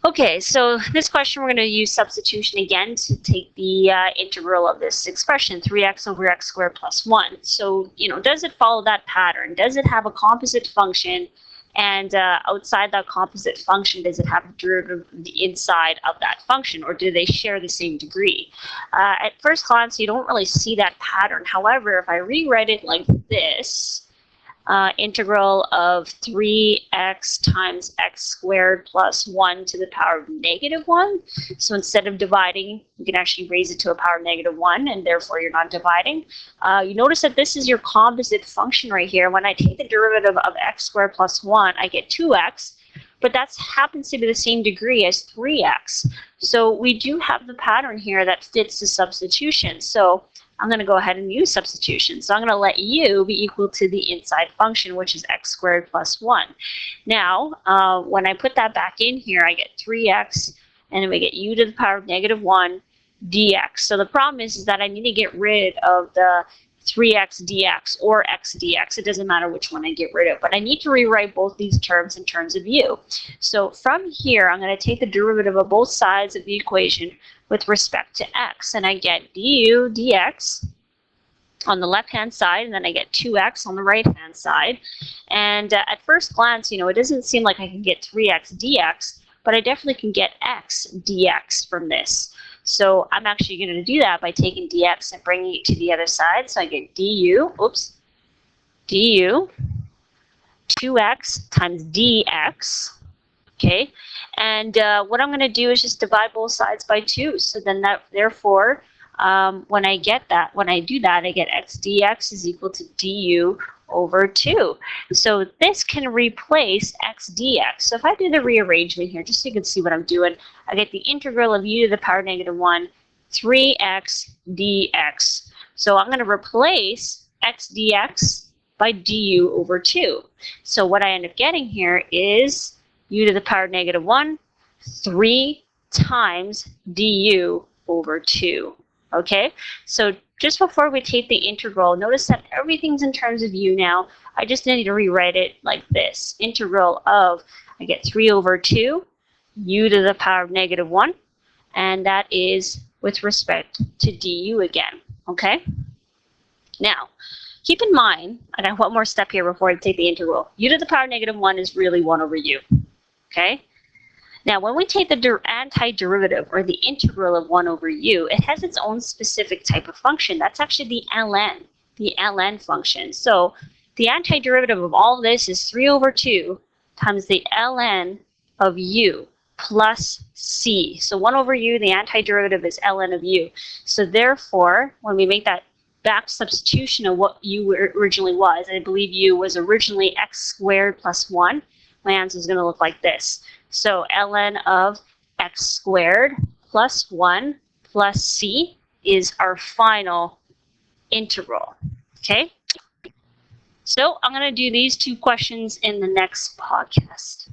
Okay, so this question we're going to use substitution again to take the integral of this expression, 3x over x squared plus 1. So, does it follow that pattern? Does it have a composite function? And outside that composite function, does it have a derivative of the inside of that function, or do they share the same degree? At first glance, you don't really see that pattern. However, if I rewrite it like this, integral of 3x times x squared plus 1 to the power of -1. So instead of dividing, you can actually raise it to a power of -1, and therefore you're not dividing. You notice that this is your composite function right here. When I take the derivative of x squared plus 1, I get 2x, but that happens to be the same degree as 3x. So we do have the pattern here that fits the substitution. So I'm going to go ahead and use substitution. So I'm going to let u be equal to the inside function, which is x squared plus 1. Now, when I put that back in here, I get 3x, and then we get u to the power of -1 dx. So the problem is that I need to get rid of the 3x dx or x dx. It doesn't matter which one I get rid of, but I need to rewrite both these terms in terms of u. So from here, I'm going to take the derivative of both sides of the equation with respect to x, and I get du dx on the left-hand side, and then I get 2x on the right-hand side. And at first glance, it doesn't seem like I can get 3x dx, but I definitely can get x dx from this. So I'm actually going to do that by taking dx and bringing it to the other side. So I get du 2x times dx. Okay, and what I'm going to do is just divide both sides by 2. So then therefore, when I do that, I get x dx is equal to du over 2. So this can replace x dx. So if I do the rearrangement here, just so you can see what I'm doing, I get the integral of u to the power of -1, 3x dx. So I'm going to replace x dx by du over 2. So what I end up getting here is u to the power of -1, 3 times du over 2. Okay, so just before we take the integral, notice that everything's in terms of u now. I just need to rewrite it like this. Integral of, I get 3 over 2, u to the power of -1, and that is with respect to du again. Okay, now keep in mind, I got one more step here before I take the integral. U to the power of -1 is really 1 over u. Okay, now when we take the antiderivative, or the integral of 1 over u, it has its own specific type of function. That's actually the ln function. So the antiderivative of all this is 3 over 2 times the ln of u plus c. So 1 over u, the antiderivative is ln of u. So therefore, when we make that back substitution of what u originally was, I believe u was originally x squared plus 1, my answer is going to look like this. So ln of x squared plus 1 plus c is our final integral. Okay? So I'm going to do these two questions in the next podcast.